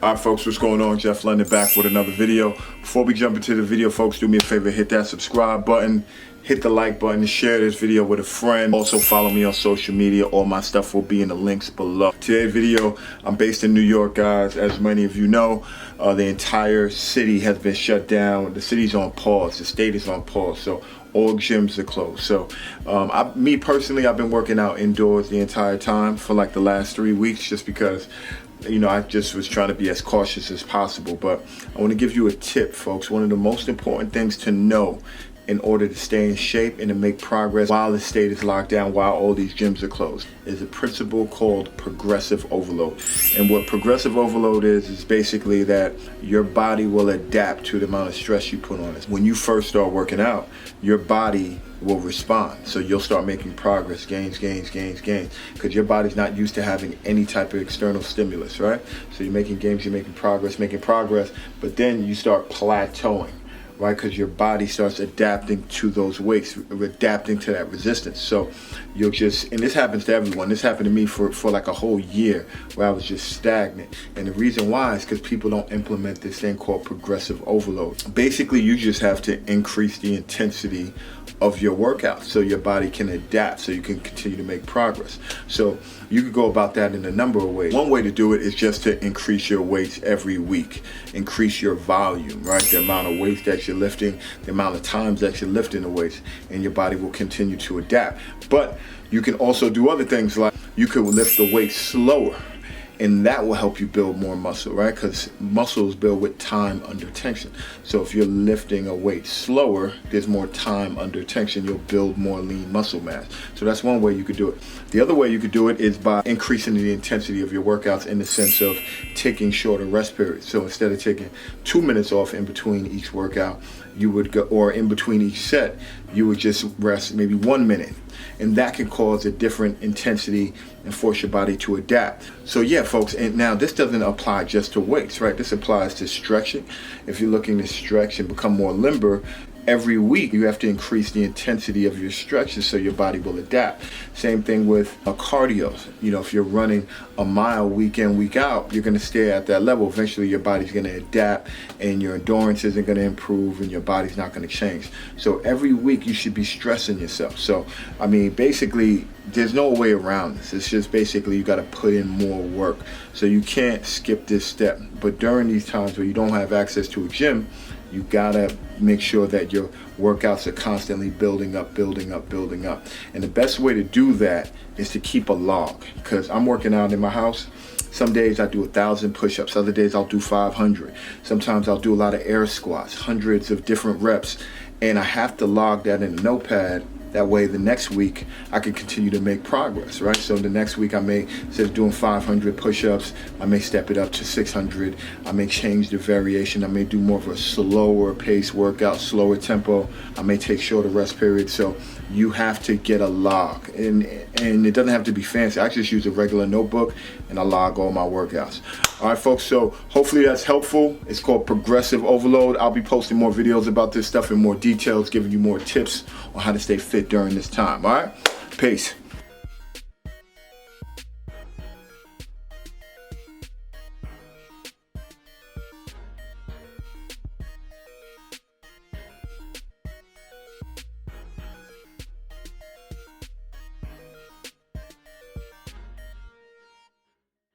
Alright folks, what's going on? Jeff London back with another video. Before we jump into the video, folks, do me a favor, hit that subscribe button, hit the like button, share this video with a friend. Also follow me on social media. All my stuff will be in the links below. Today's video, I'm based in New York, guys. As many of you know, the entire city has been shut down. The city's on pause. The state is on pause. So all gyms are closed. So me personally, I've been working out indoors the entire time for like the last 3 weeks, just because I just was trying to be as cautious as possible. But I want to give you a tip, folks. One of the most important things to know in order to stay in shape and to make progress while the state is locked down, while all these gyms are closed, is a principle called progressive overload. And what progressive overload is basically that your body will adapt to the amount of stress you put on it. When you first start working out, your body will respond. So you'll start making progress, gains, because your body's not used to having any type of external stimulus, right? So you're making gains, you're making progress, but then you start plateauing, right? Because your body starts adapting to those weights, adapting to that resistance. So you'll just, and this happens to everyone. This happened to me for like a whole year where I was just stagnant. And the reason why is because people don't implement this thing called progressive overload. Basically, you just have to increase the intensity of your workout so your body can adapt, so you can continue to make progress. So you could go about that in a number of ways. One way to do it is just to increase your weights every week. Increase your volume, right? The amount of weights that you're lifting, the amount of times that you're lifting the weights, and your body will continue to adapt. But you can also do other things, like you could lift the weight slower, and that will help you build more muscle, right? Because muscles build with time under tension. So if you're lifting a weight slower, there's more time under tension, you'll build more lean muscle mass. So that's one way you could do it. The other way you could do it is by increasing the intensity of your workouts, in the sense of taking shorter rest periods. So instead of taking 2 minutes off in between each workout, you would go, or in between each set, you would just rest maybe 1 minute. And that can cause a different intensity and force your body to adapt. So yeah, folks, and now this doesn't apply just to weights, right? This applies to stretching. If you're looking to stretch and become more limber, every week you have to increase the intensity of your stretches so your body will adapt. Same thing with cardio. If you're running a mile week in, week out, you're going to stay at that level. Eventually your body's going to adapt and your endurance isn't going to improve and your body's not going to change. So every week you should be stressing yourself. So basically there's no way around this. It's just basically you got to put in more work. So you can't skip this step. But during these times where you don't have access to a gym, you gotta make sure that your workouts are constantly building up. And the best way to do that is to keep a log. Because I'm working out in my house. Some days I do 1,000 push-ups. Other days I'll do 500. Sometimes I'll do a lot of air squats, hundreds of different reps. And I have to log that in a notepad. That way the next week I can continue to make progress, right? So the next week I may, instead of doing 500 push-ups, I may step it up to 600. I may change the variation. I may do more of a slower pace workout, slower tempo. I may take shorter rest periods. So you have to get a log, and it doesn't have to be fancy. I just use a regular notebook and I log all my workouts. All right, folks, so hopefully that's helpful. It's called progressive overload. I'll be posting more videos about this stuff in more details, giving you more tips on how to stay fit during this time. All right, peace.